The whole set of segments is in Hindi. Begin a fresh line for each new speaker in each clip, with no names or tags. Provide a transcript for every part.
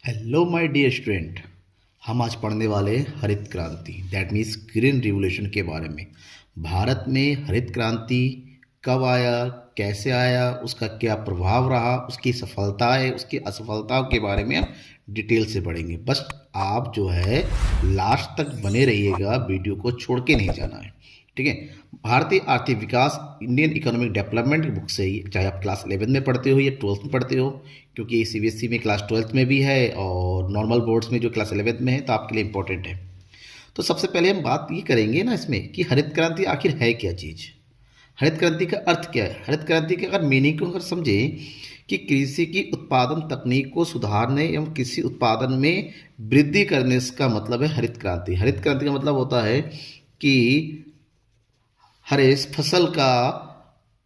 Hello my dear student. हम आज पढ़ने वाले हरित क्रांति दैट मीन्स ग्रीन रिवॉल्यूशन के बारे में। भारत में हरित क्रांति कब आया, कैसे आया, उसका क्या प्रभाव रहा, उसकी सफलताएं, उसकी असफलताओं के बारे में हम डिटेल से पढ़ेंगे। बस आप जो है लास्ट तक बने रहिएगा, वीडियो को छोड़ के नहीं जाना है, ठीक है। भारतीय आर्थिक विकास इंडियन इकोनॉमिक डेवलपमेंट की बुक से ही, चाहे आप क्लास 11 में पढ़ते हो या 12th में पढ़ते हो, क्योंकि सीबीएसई में क्लास 12th में भी है और नॉर्मल बोर्ड्स में जो क्लास 11th में है, तो आपके लिए इंपॉर्टेंट है। तो सबसे पहले हम बात ये करेंगे ना इसमें कि हरित क्रांति आखिर है क्या चीज़। हरित क्रांति का अर्थ क्या है। हरित क्रांति के अगर मीनिंग को अगर समझे कि कृषि की उत्पादन तकनीक को सुधारने एवं कृषि उत्पादन में वृद्धि करने का मतलब है हरित क्रांति। हरित क्रांति का मतलब होता है कि हरे फसल का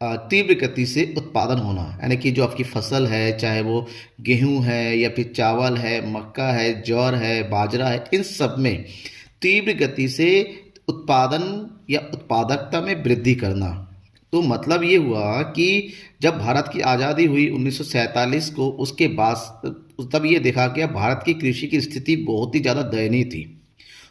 तीव्र गति से उत्पादन होना, यानी कि जो आपकी फसल है, चाहे वो गेहूं है या फिर चावल है, मक्का है, ज्वार है, बाजरा है, इन सब में तीव्र गति से उत्पादन या उत्पादकता में वृद्धि करना। तो मतलब ये हुआ कि जब भारत की आज़ादी हुई 1947 को, उसके बाद तब ये देखा गया भारत की कृषि की स्थिति बहुत ही ज़्यादा दयनीय थी।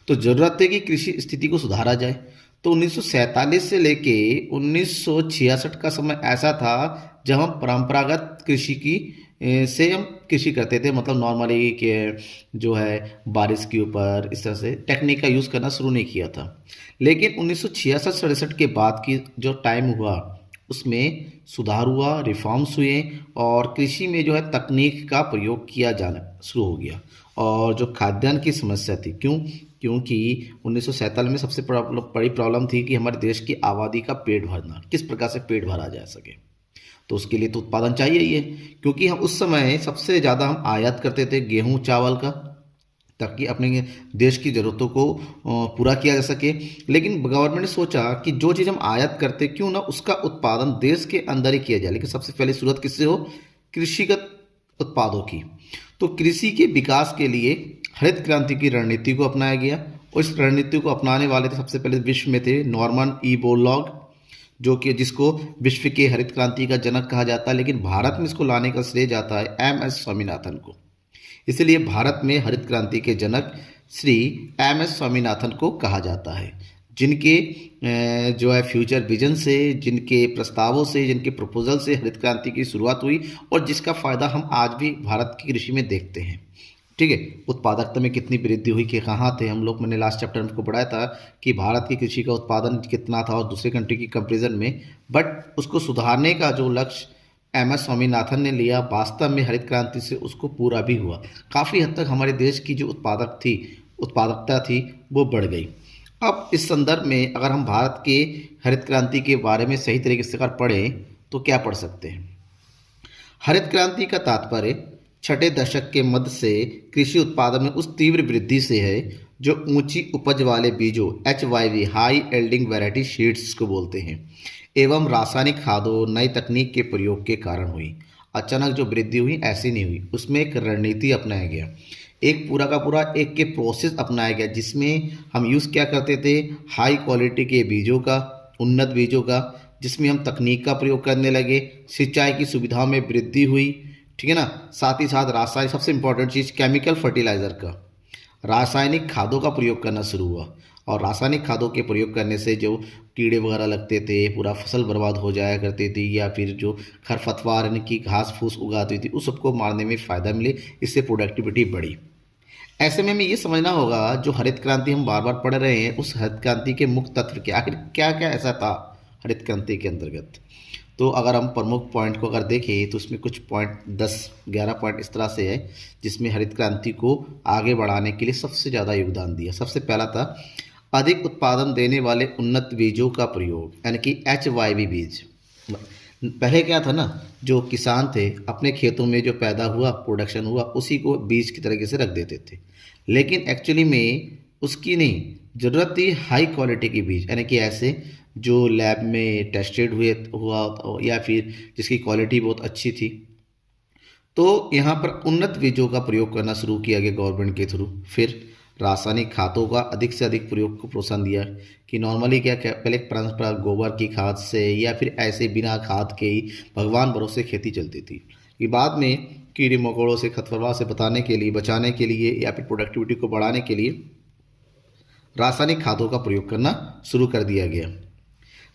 तो ज़रूरत है कि कृषि स्थिति को सुधारा जाए। तो 1947 से लेके 1966 का समय ऐसा था जब हम परंपरागत कृषि की से हम कृषि करते थे, मतलब नॉर्मली के जो है बारिश के ऊपर इस तरह से टेक्निक का यूज़ करना शुरू नहीं किया था। लेकिन 1966-67 के बाद की जो टाइम हुआ उसमें सुधार हुआ, रिफॉर्म्स हुए और कृषि में जो है तकनीक का प्रयोग किया जाना शुरू हो गया। और जो खाद्यान्न की समस्या थी, क्योंकि 1947 में सबसे बड़ी प्रॉब्लम थी कि हमारे देश की आबादी का पेट भरना, किस प्रकार से पेट भरा जा सके। तो उसके लिए तो उत्पादन चाहिए ही है, क्योंकि हम उस समय सबसे ज़्यादा हम आयात करते थे गेहूं चावल का, ताकि अपने देश की ज़रूरतों को पूरा किया जा सके। लेकिन गवर्नमेंट ने सोचा कि जो चीज़ हम आयात करते क्यों ना उसका उत्पादन देश के अंदर ही किया जाए। लेकिन सबसे पहले शुरुआत किससे हो? कृषिगत उत्पादों की। तो कृषि के विकास के लिए हरित क्रांति की रणनीति को अपनाया गया और इस रणनीति को अपनाने वाले थे सबसे पहले विश्व में थे नॉर्मन ई बोरलॉग, जो कि जिसको विश्व के हरित क्रांति का जनक कहा जाता है। लेकिन भारत में इसको लाने का श्रेय जाता है एम एस स्वामीनाथन को। इसलिए भारत में हरित क्रांति के जनक श्री एम एस स्वामीनाथन को कहा जाता है, जिनके जो है फ्यूचर विजन से, जिनके प्रस्तावों से, जिनके प्रपोजल से हरित क्रांति की शुरुआत हुई और जिसका फ़ायदा हम आज भी भारत की कृषि में देखते हैं, ठीक है। उत्पादकता में कितनी वृद्धि हुई कि कहाँ थे हम लोग, मैंने लास्ट चैप्टर में आपको पढ़ाया था कि भारत की कृषि का उत्पादन कितना था और दूसरे कंट्री की कंपेरिजन में, बट उसको सुधारने का जो लक्ष्य एम एस स्वामीनाथन ने लिया, वास्तव में हरित क्रांति से उसको पूरा भी हुआ। काफ़ी हद तक हमारे देश की जो उत्पादकता थी वो बढ़ गई। अब इस संदर्भ में अगर हम भारत के हरित क्रांति के बारे में सही तरीके से अगर पढ़ें तो क्या पढ़ सकते हैं? हरित क्रांति का तात्पर्य छठे दशक के मध्य से कृषि उत्पादन में उस तीव्र वृद्धि से है जो ऊंची उपज वाले बीजों HYV हाई एल्डिंग वैरायटी सीड्स को बोलते हैं एवं रासायनिक खादों नई तकनीक के प्रयोग के कारण हुई। अचानक जो वृद्धि हुई ऐसी नहीं हुई, उसमें एक रणनीति अपनाया गया, एक पूरा का पूरा एक के प्रोसेस अपनाया गया, जिसमें हम यूज़ क्या करते थे, हाई क्वालिटी के बीजों का, उन्नत बीजों का, जिसमें हम तकनीक का प्रयोग करने लगे, सिंचाई की सुविधाओं में वृद्धि हुई, ठीक है ना। साथ ही साथ रासायनिक, सबसे इंपॉर्टेंट चीज़ केमिकल फर्टिलाइज़र का, रासायनिक खादों का प्रयोग करना शुरू हुआ। और रासायनिक खादों के प्रयोग करने से जो कीड़े वगैरह लगते थे, पूरा फसल बर्बाद हो जाया करती थी, या फिर जो खरपतवार यानी कि घास फूस उगाती थी उस सबको मारने में फ़ायदा मिले, इससे प्रोडक्टिविटी बढ़ी। ऐसे में हमें ये समझना होगा जो हरित क्रांति हम बार बार पढ़ रहे हैं, उस हरित क्रांति के मुख्य तत्व क्या, आखिर क्या क्या ऐसा था हरित क्रांति के अंतर्गत। तो अगर हम प्रमुख पॉइंट को अगर देखें तो उसमें कुछ पॉइंट 10-11 पॉइंट इस तरह से है जिसमें हरित क्रांति को आगे बढ़ाने के लिए सबसे ज़्यादा योगदान दिया। सबसे पहला था अधिक उत्पादन देने वाले उन्नत बीजों का प्रयोग, यानी कि HYV बीज। पहले क्या था ना, जो किसान थे अपने खेतों में जो पैदा हुआ, प्रोडक्शन हुआ, उसी को बीज की तरीके से रख देते थे। लेकिन एक्चुअली में उसकी नहीं, ज़रूरत थी हाई क्वालिटी की बीज, यानी कि ऐसे जो लैब में टेस्टेड हुआ या फिर जिसकी क्वालिटी बहुत अच्छी थी। तो यहाँ पर उन्नत बीजों का प्रयोग करना शुरू किया गया गवर्नमेंट के थ्रू। फिर रासायनिक खादों का अधिक से अधिक प्रयोग को प्रोत्साहन दिया कि नॉर्मली पहले परंपरागत गोबर की खाद से या फिर ऐसे बिना खाद के ही भगवान भरोसे खेती चलती थी। कि बाद में कीड़े मकोड़ों से, खरपतवार से बचाने के लिए या फिर प्रोडक्टिविटी को बढ़ाने के लिए रासायनिक खादों का प्रयोग करना शुरू कर दिया गया।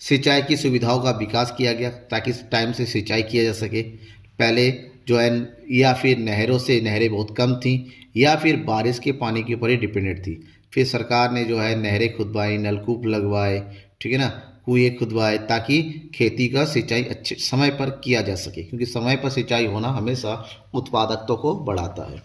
सिंचाई की सुविधाओं का विकास किया गया ताकि टाइम से सिंचाई किया जा सके। पहले जो है या फिर नहरें बहुत कम थीं या फिर बारिश के पानी के ऊपर ही डिपेंडेंट थी। फिर सरकार ने जो है नहरें खुदवाई, नलकूप लगवाए, ठीक है ना, कुएँ खुदवाए ताकि खेती का सिंचाई अच्छे समय पर किया जा सके, क्योंकि समय पर सिंचाई होना हमेशा उत्पादकता को बढ़ाता है।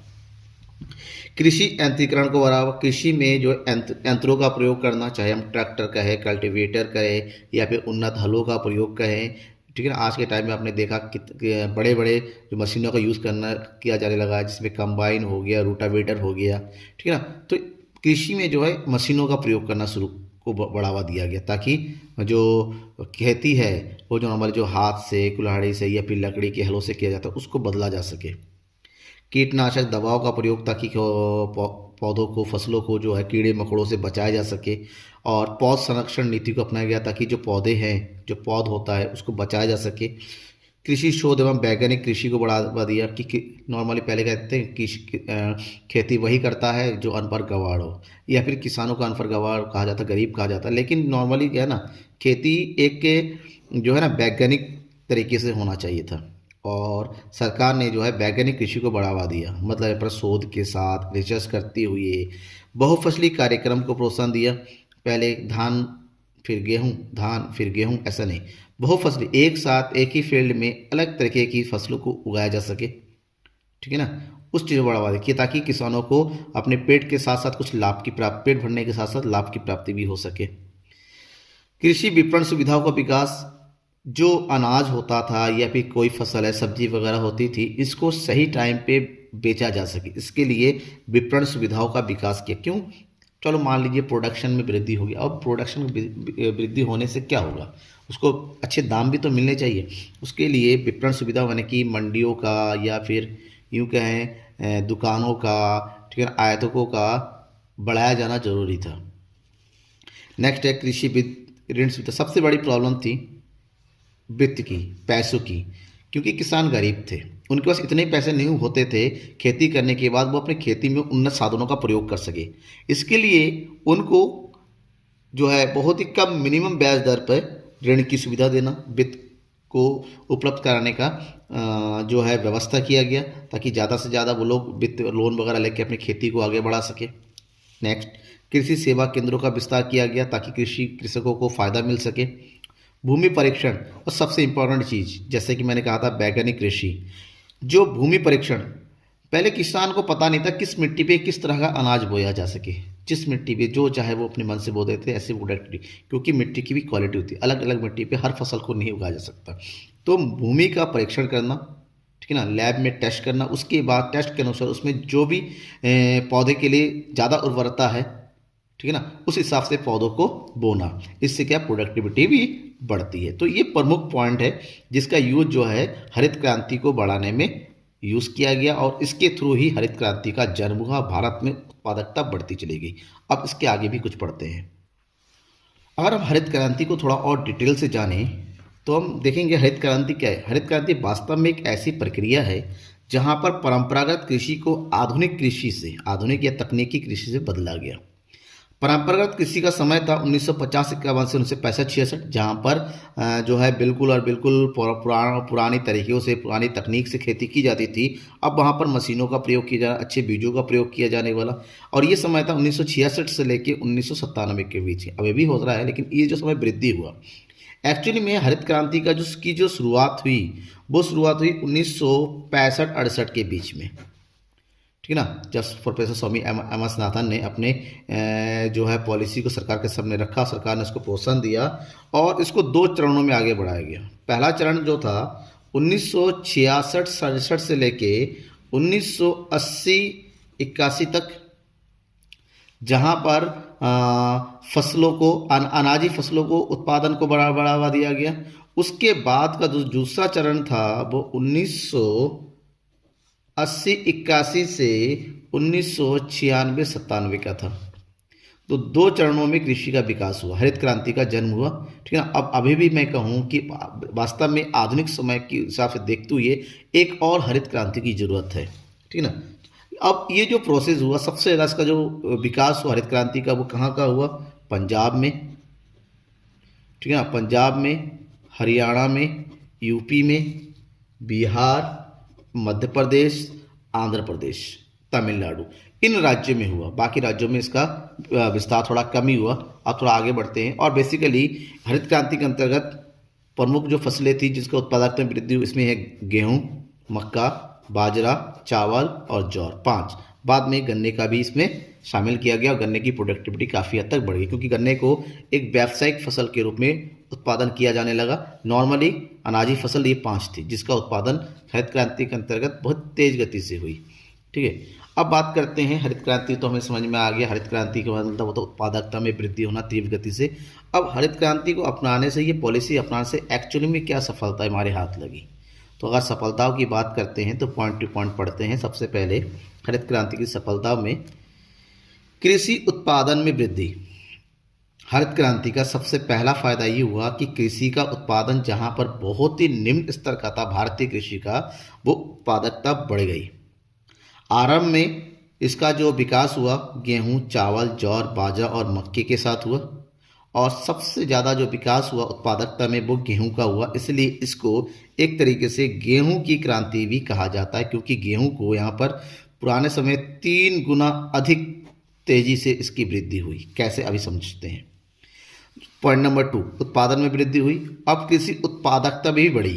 कृषि यंत्रीकरण को बढ़ावा, कृषि में जो यंत्रों का प्रयोग करना, चाहे हम ट्रैक्टर कहें, कल्टीवेटर कहें या फिर उन्नत हलों का प्रयोग कहें, ठीक है ना। आज के टाइम में आपने देखा कि बड़े बड़े जो मशीनों का यूज़ किया जाने लगा है, जिसमें कंबाइन हो गया, रोटावेटर हो गया, ठीक है ना। तो कृषि में जो है मशीनों का प्रयोग करना शुरू को बढ़ावा दिया गया ताकि जो खेती है वो जो हमारे जो हाथ से, कुल्हाड़ी से या फिर लकड़ी के हलों से किया जाता है उसको बदला जा सके। कीटनाशक दवाओं का प्रयोग ताकि पौधों को, फसलों को जो है कीड़े मकोड़ों से बचाया जा सके। और पौध संरक्षण नीति को अपनाया गया ताकि जो पौधे हैं, जो पौध होता है उसको बचाया जा सके। कृषि शोध एवं वैज्ञानिक कृषि को बढ़ावा दिया कि नॉर्मली पहले कहते हैं कि खेती वही करता है जो अनपढ़ गंवार हो, या फिर किसानों को अनपढ़ गंवार कहा जाता, गरीब कहा जाता। लेकिन नॉर्मली क्या है ना, खेती एक के जो है ना वैज्ञानिक तरीके से होना चाहिए था और सरकार ने जो है वैज्ञानिक कृषि को बढ़ावा दिया, मतलब पर शोध के साथ रिसर्च करते हुए बहुफसली कार्यक्रम को प्रोत्साहन दिया। पहले धान फिर गेहूं, ऐसा नहीं, बहुफसली एक साथ एक ही फील्ड में अलग तरीके की फसलों को उगाया जा सके, ठीक है ना। उस चीज़ को बढ़ावा दिया ताकि किसानों को अपने पेट के साथ साथ कुछ लाभ की प्राप्ति, पेट भरने के साथ साथ लाभ की प्राप्ति भी हो सके। कृषि विपणन सुविधाओं का विकास, जो अनाज होता था या फिर कोई फसल है, सब्जी वगैरह होती थी, इसको सही टाइम पे बेचा जा सके, इसके लिए विपणन सुविधाओं का विकास किया। क्यों? चलो मान लीजिए प्रोडक्शन में वृद्धि होगी। अब प्रोडक्शन में वृद्धि होने से क्या होगा, उसको अच्छे दाम भी तो मिलने चाहिए। उसके लिए विपणन सुविधा यानी कि मंडियों का या फिर यूँ कहें दुकानों का, ठीक है, आयातकों का बढ़ाया जाना जरूरी था। नेक्स्ट है कृषि ऋण सुविधा। सबसे बड़ी प्रॉब्लम थी वित्त की, पैसों की, क्योंकि किसान गरीब थे, उनके पास इतने पैसे नहीं होते थे खेती करने के बाद वो अपने खेती में उन्नत साधनों का प्रयोग कर सके। इसके लिए उनको जो है बहुत ही कम मिनिमम ब्याज दर पर ऋण की सुविधा देना, वित्त को उपलब्ध कराने का जो है व्यवस्था किया गया ताकि ज़्यादा से ज़्यादा वो लोग वित्त लोन वगैरह लेके अपनी खेती को आगे बढ़ा सके। नेक्स्ट, कृषि सेवा केंद्रों का विस्तार किया गया ताकि कृषकों को फ़ायदा मिल सके। भूमि परीक्षण, और सबसे इम्पोर्टेंट चीज़ जैसे कि मैंने कहा था वैज्ञानिक कृषि, जो भूमि परीक्षण, पहले किसान को पता नहीं था किस मिट्टी पे किस तरह का अनाज बोया जा सके, जिस मिट्टी पे जो चाहे वो अपने मन से बो देते ऐसे प्रोडक्टिविटी, क्योंकि मिट्टी की भी क्वालिटी होती है, अलग अलग मिट्टी पे हर फसल को नहीं उगाया जा सकता। तो भूमि का परीक्षण करना, ठीक है ना, लैब में टेस्ट करना, उसके बाद टेस्ट के अनुसार उसमें जो भी पौधे के लिए ज़्यादा उर्वरता है, ठीक है ना, उस हिसाब से पौधों को बोना, इससे क्या प्रोडक्टिविटी भी बढ़ती है। तो ये प्रमुख पॉइंट है जिसका यूज जो है हरित क्रांति को बढ़ाने में यूज़ किया गया और इसके थ्रू ही हरित क्रांति का जन्म हुआ, भारत में उत्पादकता बढ़ती चली गई। अब इसके आगे भी कुछ पढ़ते हैं। अगर हम हरित क्रांति को थोड़ा और डिटेल से जानें तो हम देखेंगे हरित क्रांति क्या है। हरित क्रांति वास्तव में एक ऐसी प्रक्रिया है जहाँ पर परंपरागत कृषि को आधुनिक कृषि से, आधुनिक या तकनीकी कृषि से बदला गया। परंपरागत कृषि का समय था 1950-51 से 1965-66, जहाँ पर जो है बिल्कुल और बिल्कुल पुरानी तरीक़ों से, पुरानी तकनीक से खेती की जाती थी। अब वहाँ पर मशीनों का प्रयोग किया जा रहा, अच्छे बीजों का प्रयोग किया जाने वाला, और ये समय था 1966 से लेकर 1997 के बीच। अभी भी हो रहा है, लेकिन ये जो समय वृद्धि हुआ, एक्चुअली में हरित क्रांति का जो शुरुआत हुई वो शुरुआत हुई 1965-68 के बीच में, ठीक है ना, जब प्रोफेसर स्वामी एम एस नाथन ने अपने जो है पॉलिसी को सरकार के सामने रखा, सरकार ने उसको प्रोत्साहन दिया और इसको 2 चरणों में आगे बढ़ाया गया। पहला चरण जो था 1966-67 से लेके 1980-81 तक, जहाँ पर फसलों को, अनाजी फसलों को उत्पादन को बढ़ावा दिया गया। उसके बाद का जो दूसरा चरण था वो 1980-81 से 1996-97 का था। तो 2 चरणों में कृषि का विकास हुआ, हरित क्रांति का जन्म हुआ। ठीक है ना। अब अभी भी मैं कहूँ कि वास्तव में आधुनिक समय के हिसाब से देखते हुए एक और हरित क्रांति की ज़रूरत है। ठीक है ना। अब ये जो प्रोसेस हुआ, सबसे ज़्यादा इसका जो विकास हुआ हरित क्रांति का, वो कहाँ का हुआ? पंजाब में। ठीक है ना। पंजाब में, हरियाणा में, यूपी में, बिहार, मध्य प्रदेश, आंध्र प्रदेश, तमिलनाडु, इन राज्यों में हुआ। बाकी राज्यों में इसका विस्तार थोड़ा कम ही हुआ। अब थोड़ा आगे बढ़ते हैं। और बेसिकली हरित क्रांति के अंतर्गत प्रमुख जो फसलें थी जिसका उत्पादकता में वृद्धि हुई, इसमें है गेहूँ, मक्का, बाजरा, चावल और जौर, 5। बाद में गन्ने का भी इसमें शामिल किया गया और गन्ने की प्रोडक्टिविटी काफ़ी हद तक बढ़ गई, क्योंकि गन्ने को एक व्यावसायिक फसल के रूप में उत्पादन किया जाने लगा। नॉर्मली अनाजी फसल ये 5 थी जिसका उत्पादन हरित क्रांति के अंतर्गत बहुत तेज गति से हुई। ठीक है। अब बात करते हैं हरित क्रांति, तो हमें समझ में आ गया हरित क्रांति के मतलब होता उत्पादकता में वृद्धि होना तीव्र गति से। अब हरित क्रांति को अपनाने से, ये पॉलिसी अपनाने से एक्चुअली में क्या सफलता हमारे हाथ लगी? तो अगर सफलताओं की बात करते हैं तो पॉइंट टू पॉइंट पढ़ते हैं। सबसे पहले हरित क्रांति की सफलताओं में कृषि उत्पादन में वृद्धि। हरित क्रांति का सबसे पहला फायदा ये हुआ कि कृषि का उत्पादन जहां पर बहुत ही निम्न स्तर का था भारतीय कृषि का, वो उत्पादकता बढ़ गई। आरंभ में इसका जो विकास हुआ गेहूं, चावल, जौर, बाजरा और मक्के के साथ हुआ, और सबसे ज़्यादा जो विकास हुआ उत्पादकता में वो गेहूं का हुआ। इसलिए इसको एक तरीके से गेहूं की क्रांति भी कहा जाता है, क्योंकि गेहूं को यहाँ पर पुराने समय 3 गुना अधिक तेजी से इसकी वृद्धि हुई। कैसे, अभी समझते हैं। पॉइंट नंबर 2, उत्पादन में वृद्धि हुई। अब कृषि उत्पादकता भी बढ़ी।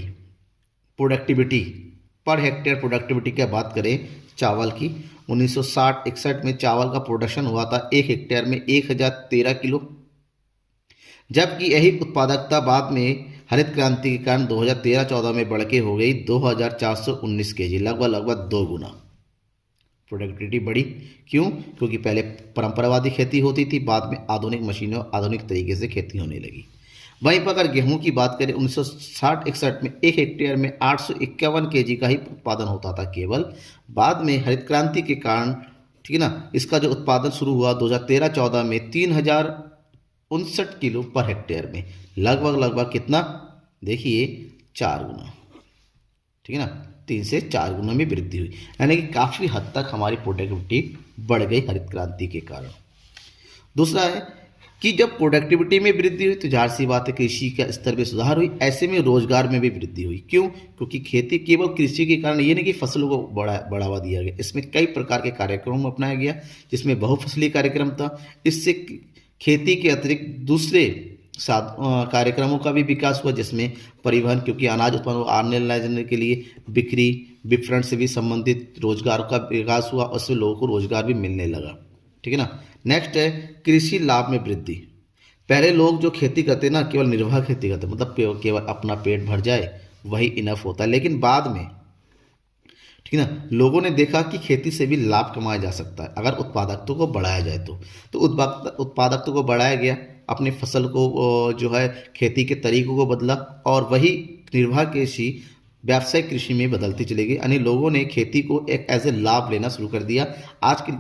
प्रोडक्टिविटी, पर हेक्टेयर प्रोडक्टिविटी की बात करें चावल की, 1960-61 में चावल का प्रोडक्शन हुआ था 1 हेक्टेयर में 1013 किलो, जबकि यही उत्पादकता बाद में हरित क्रांति के कारण 2013-14 में बढ़ के हो गई 2419 केजी, लगभग 2 गुना प्रोडक्टिविटी बढ़ी। क्यों? क्योंकि पहले परंपरावादी खेती होती थी, बाद में आधुनिक मशीनों, आधुनिक तरीके से खेती होने लगी। वहीं पर अगर गेहूं की बात करें 1960-61 में 1 हेक्टेयर में 851 केजी का ही उत्पादन होता था केवल। बाद में हरित क्रांति के कारण, ठीक है ना, इसका जो उत्पादन शुरू हुआ 2013-14 में 3059 किलो पर हेक्टेयर में, लगभग कितना, देखिए 4 गुना। ठीक है ना, 3 से 4 गुना में वृद्धि हुई, यानी कि काफ़ी हद तक हमारी प्रोडक्टिविटी बढ़ गई हरित क्रांति के कारण। दूसरा है कि जब प्रोडक्टिविटी में वृद्धि हुई तो जाहिर सी बात है कृषि का स्तर में सुधार हुई। ऐसे में रोजगार में भी वृद्धि हुई। क्यों? क्योंकि खेती केवल कृषि के कारण ये नहीं कि फसलों को बढ़ावा दिया गया, इसमें कई प्रकार के कार्यक्रम अपनाया गया, जिसमें बहुफसली कार्यक्रम था। इससे खेती के अतिरिक्त दूसरे कार्यक्रमों का भी विकास हुआ, जिसमें परिवहन, क्योंकि अनाज उत्पन्न आने लाने के लिए बिक्री, विपणन से भी संबंधित रोजगार का विकास हुआ, और उससे लोगों को रोजगार भी मिलने लगा। ठीक है ना। नेक्स्ट है कृषि लाभ में वृद्धि। पहले लोग जो खेती करते ना, केवल निर्वाह खेती करते, मतलब केवल अपना पेट भर जाए वही इनफ होता है। लेकिन बाद में, ठीक है ना, लोगों ने देखा कि खेती से भी लाभ कमाया जा सकता है अगर उत्पादकता को बढ़ाया जाए तो उत्पादकता को बढ़ाया गया। अपनी फसल को जो है खेती के तरीकों को बदला, और वही निर्वाह कृषि व्यावसायिक कृषि में बदलती चली गई। यानी लोगों ने खेती को एक एज ए लाभ लेना शुरू कर दिया। आज की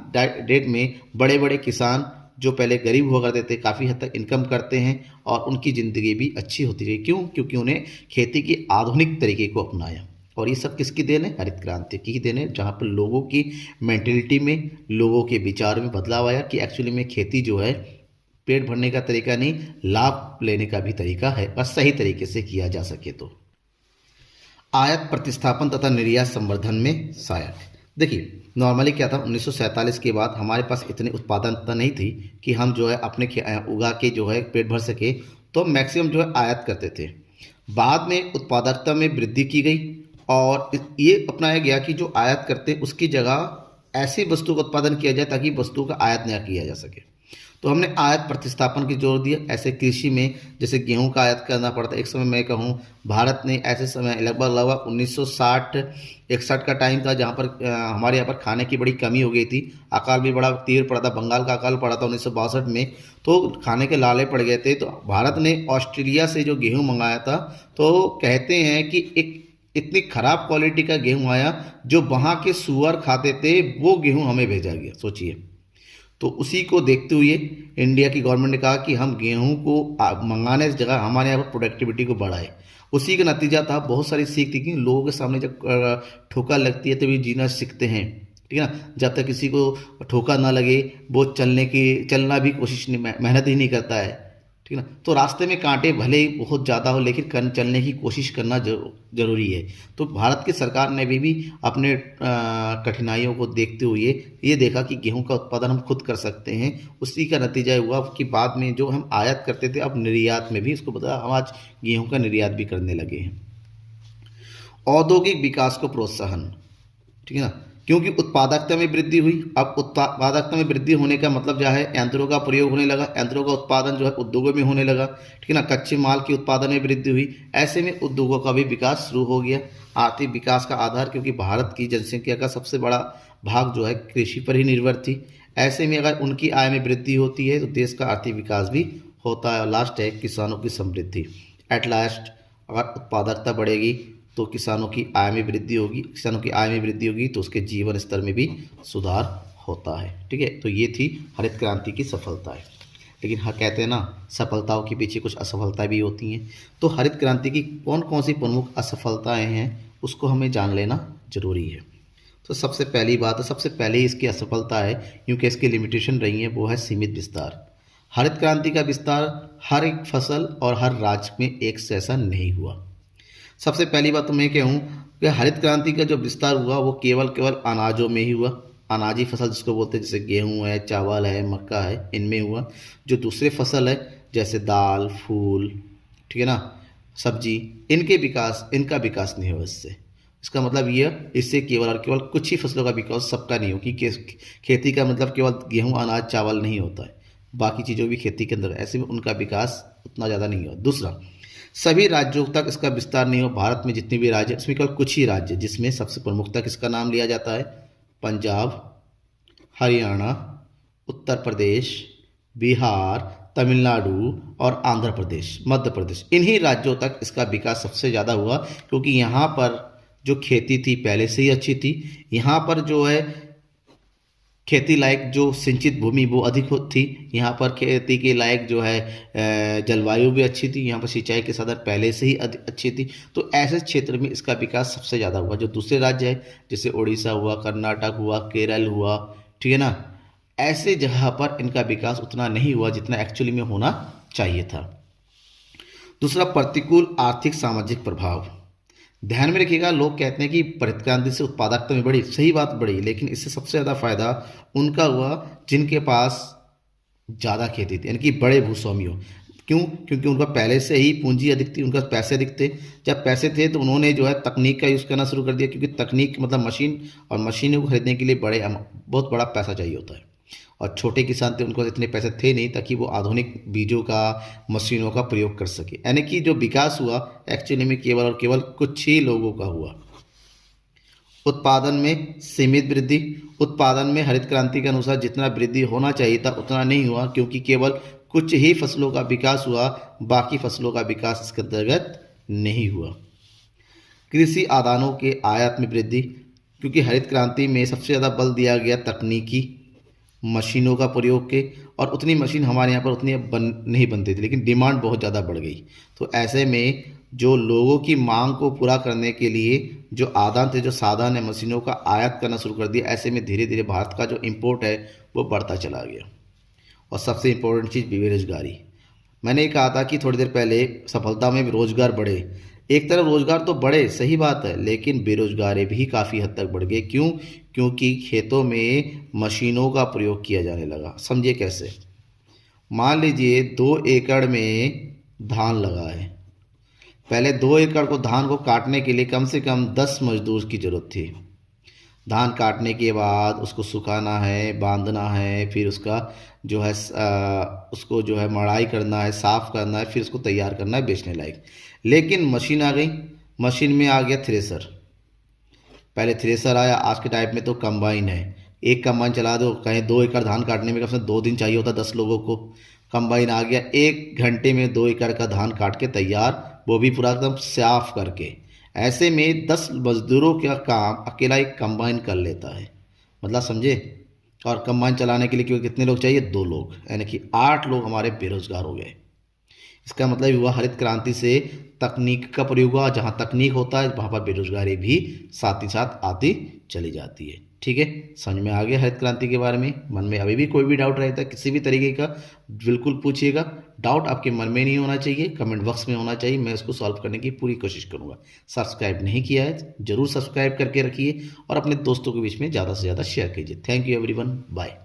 डेट में बड़े बड़े किसान जो पहले गरीब हुआ करते थे, काफ़ी हद तक इनकम करते हैं और उनकी ज़िंदगी भी अच्छी होती रही। क्यों? क्योंकि उन्हें खेती के आधुनिक तरीके को अपनाया। और ये सब किसकी देन है? हरित क्रांति की देन है, जहाँ पर लोगों की मेंटेलिटी में, लोगों के विचार में बदलाव आया कि एक्चुअली में खेती जो है पेट भरने का तरीका नहीं, लाभ लेने का भी तरीका है, बस सही तरीके से किया जा सके तो। आयात प्रतिस्थापन तथा निर्यात संवर्धन में सहायक। देखिए नॉर्मली क्या था, 1947 के बाद हमारे पास इतनी उत्पादनता नहीं थी कि हम जो है अपने उगा के जो है पेट भर सके, तो मैक्सिमम जो है आयात करते थे। बाद में उत्पादकता में वृद्धि की गई और ये अपनाया गया कि जो आयात करते उसकी जगह ऐसी वस्तु का उत्पादन किया जाए ताकि वस्तु का आयात न किया जा सके। तो हमने आयात प्रतिस्थापन की जोर दिया। ऐसे कृषि में जैसे गेहूं का आयात करना पड़ता है, एक समय मैं कहूं भारत ने ऐसे समय लगभग 1960-61 का टाइम था जहां पर हमारे यहाँ पर खाने की बड़ी कमी हो गई थी। अकाल भी बड़ा तीव्र पड़ा था, बंगाल का अकाल पड़ा था 1962 में, तो खाने के लाले पड़ गए थे। तो भारत ने ऑस्ट्रेलिया से जो गेहूँ मंगाया था, तो कहते हैं कि एक इतनी खराब क्वालिटी का गेहूँ आया जो वहाँ के सुअर खाते थे, वो गेहूँ हमें भेजा गया। सोचिए, तो उसी को देखते हुए इंडिया की गवर्नमेंट ने कहा कि हम गेहूं को मंगाने की जगह हमारे यहाँ पर प्रोडक्टिविटी को बढ़ाए। उसी का नतीजा था, बहुत सारी सीख थी कि लोगों के सामने जब ठोकर लगती है तभी जीना सीखते हैं, ठीक है ना। जब तक किसी को ठोकर ना लगे वो चलना भी कोशिश नहीं, मेहनत ही नहीं करता है, ठीक है ना। तो रास्ते में कांटे भले ही बहुत ज़्यादा हो लेकिन चलने की कोशिश करना जरूरी है। तो भारत की सरकार ने भी अपने कठिनाइयों को देखते हुए ये देखा कि गेहूं का उत्पादन हम खुद कर सकते हैं। उसी का नतीजा हुआ कि बाद में जो हम आयात करते थे अब निर्यात में भी इसको बताया, हम आज गेहूं का निर्यात भी करने लगे हैं। औद्योगिक विकास को प्रोत्साहन, ठीक है ना, क्योंकि उत्पादकता में वृद्धि हुई। अब उत्पादकता में वृद्धि होने का मतलब क्या है, यंत्रों का प्रयोग होने लगा, यंत्रों का उत्पादन जो है उद्योगों में होने लगा, ठीक है ना। कच्चे माल के उत्पादन में वृद्धि हुई, ऐसे में उद्योगों का भी विकास शुरू हो गया। आर्थिक विकास का आधार, क्योंकि भारत की जनसंख्या का सबसे बड़ा भाग जो है कृषि पर ही निर्भर थी। ऐसे में अगर उनकी आय में वृद्धि होती है तो देश का आर्थिक विकास भी होता है। और लास्ट है किसानों की समृद्धि। एट लास्ट अगर उत्पादकता बढ़ेगी तो किसानों की आय में वृद्धि होगी, किसानों की आय में वृद्धि होगी तो उसके जीवन स्तर में भी सुधार होता है, ठीक है। तो ये थी हरित क्रांति की सफलताएं। लेकिन हाँ, कहते हैं ना सफलताओं के पीछे कुछ असफलताएं भी होती हैं। तो हरित क्रांति की कौन कौन सी प्रमुख असफलताएं हैं उसको हमें जान लेना जरूरी है। तो सबसे पहली बात, सबसे पहले इसकी असफलता है क्योंकि इसकी लिमिटेशन रही है, वो है सीमित विस्तार। हरित क्रांति का विस्तार हर एक फसल और हर राज्य में एक जैसा नहीं हुआ। सबसे पहली बात तो मैं कहूँ कि हरित क्रांति का जो विस्तार हुआ वो केवल अनाजों में ही हुआ। अनाजी फसल जिसको बोलते हैं, जैसे गेहूँ है, चावल है, मक्का है, इनमें हुआ। जो दूसरे फसल है जैसे दाल, फूल, ठीक है ना, सब्जी, इनका विकास नहीं हुआ इससे। इसका मतलब ये, इससे केवल और केवल कुछ ही फसलों का विकास, सबका नहीं हो। कि खेती का मतलब केवल गेहूँ, अनाज, चावल नहीं होता है, बाकी चीज़ों भी खेती के अंदर, ऐसे में उनका विकास उतना ज़्यादा नहीं हुआ। दूसरा, सभी राज्यों तक इसका विस्तार नहीं हो। भारत में जितने भी राज्य, इसमें केवल कुछ ही राज्य, जिसमें सबसे प्रमुखता किसका नाम लिया जाता है, पंजाब, हरियाणा, उत्तर प्रदेश, बिहार, तमिलनाडु और आंध्र प्रदेश, मध्य प्रदेश, इन्हीं राज्यों तक इसका विकास सबसे ज़्यादा हुआ। क्योंकि यहाँ पर जो खेती थी पहले से ही अच्छी थी। यहाँ पर जो है खेती लायक जो सिंचित भूमि वो अधिक थी। यहाँ पर खेती के लायक जो है जलवायु भी अच्छी थी। यहाँ पर सिंचाई के साधन पहले से ही अच्छी थी। तो ऐसे क्षेत्र में इसका विकास सबसे ज़्यादा हुआ। जो दूसरे राज्य है जैसे उड़ीसा हुआ, कर्नाटक हुआ, केरल हुआ, ठीक है ना, ऐसे जगह पर इनका विकास उतना नहीं हुआ जितना एक्चुअली में होना चाहिए था। दूसरा, प्रतिकूल आर्थिक सामाजिक प्रभाव। ध्यान में रखिएगा, लोग कहते हैं कि हरित क्रांति से उत्पादकता में बढ़ी, सही बात बढ़ी, लेकिन इससे सबसे ज़्यादा फायदा उनका हुआ जिनके पास ज़्यादा खेती थी, यानी कि बड़े भूस्वामी हो। क्यों? क्योंकि उनका पहले से ही पूंजी अधिक थी, उनका पैसे अधिक थे। जब पैसे थे तो उन्होंने जो है तकनीक का यूज़ करना शुरू कर दिया, क्योंकि तकनीक मतलब मशीन, और मशीनों को खरीदने के लिए बहुत बड़ा पैसा चाहिए होता है। और छोटे किसान थे, उनको इतने पैसे थे नहीं ताकि वो आधुनिक बीजों का, मशीनों का प्रयोग कर सके। यानी कि जो विकास हुआ एक्चुअली में केवल और केवल कुछ ही लोगों का हुआ। उत्पादन में सीमित वृद्धि। उत्पादन में हरित क्रांति के अनुसार जितना वृद्धि होना चाहिए था उतना नहीं हुआ, क्योंकि केवल कुछ ही फसलों का विकास हुआ, बाकी फसलों का विकास इसके अंतर्गत नहीं हुआ। कृषि आदानों के आयात में वृद्धि, क्योंकि हरित क्रांति में सबसे ज़्यादा बल दिया गया तकनीकी मशीनों का प्रयोग के, और उतनी मशीन हमारे यहाँ पर उतनी नहीं बनती थी, लेकिन डिमांड बहुत ज़्यादा बढ़ गई। तो ऐसे में जो लोगों की मांग को पूरा करने के लिए जो आदान थे, जो साधन है, मशीनों का आयात करना शुरू कर दिया। ऐसे में धीरे धीरे भारत का जो इम्पोर्ट है वो बढ़ता चला गया। और सबसे इम्पोर्टेंट चीज़ बेरोजगारी। मैंने ये कहा था कि थोड़ी देर पहले सफलता में रोजगार बढ़े। एक तरफ रोजगार तो बढ़े, सही बात है, लेकिन बेरोजगारी भी काफ़ी हद तक बढ़ गई। क्यों? क्योंकि खेतों में मशीनों का प्रयोग किया जाने लगा। समझिए कैसे। मान लीजिए 2 एकड़ में धान लगा है। पहले 2 एकड़ को धान को काटने के लिए कम से कम 10 मजदूर की ज़रूरत थी। धान काटने के बाद उसको सुखाना है, बांधना है, फिर उसका जो है उसको जो है मड़ाई करना है, साफ़ करना है, फिर उसको तैयार करना है बेचने लायक। लेकिन मशीन आ गई, मशीन में आ गया थ्रेसर। पहले थ्रेसर आया, आज के टाइप में तो कंबाइन है। एक कंबाइन चला दो, कहीं 2 एकड़ धान काटने में कम से 2 दिन चाहिए होता 10 लोगों को। कंबाइन आ गया, 1 घंटे में 2 एकड़ का धान काट के तैयार, वो भी पूरा एकदम साफ करके। ऐसे में 10 मजदूरों का काम अकेला एक कंबाइन कर लेता है। मतलब समझे, और कंबाइन चलाने के लिए क्योंकि कितने लोग चाहिए, 2 लोग, यानी कि 8 लोग हमारे बेरोजगार हो गए। इसका मतलब हुआ हरित क्रांति से तकनीक का प्रयोग हुआ, जहाँ तकनीक होता है वहाँ पर बेरोजगारी भी साथ ही साथ आती चली जाती है। ठीक है, समझ में आ गया हरित क्रांति के बारे में। मन में अभी भी कोई भी डाउट रहता है किसी भी तरीके का, बिल्कुल पूछिएगा। डाउट आपके मन में नहीं होना चाहिए, कमेंट बॉक्स में होना चाहिए, मैं उसको सॉल्व करने की पूरी कोशिश करूँगा। सब्सक्राइब नहीं किया है जरूर सब्सक्राइब करके रखिए और अपने दोस्तों के बीच में ज़्यादा से ज़्यादा शेयर कीजिए। Thank you everyone, bye.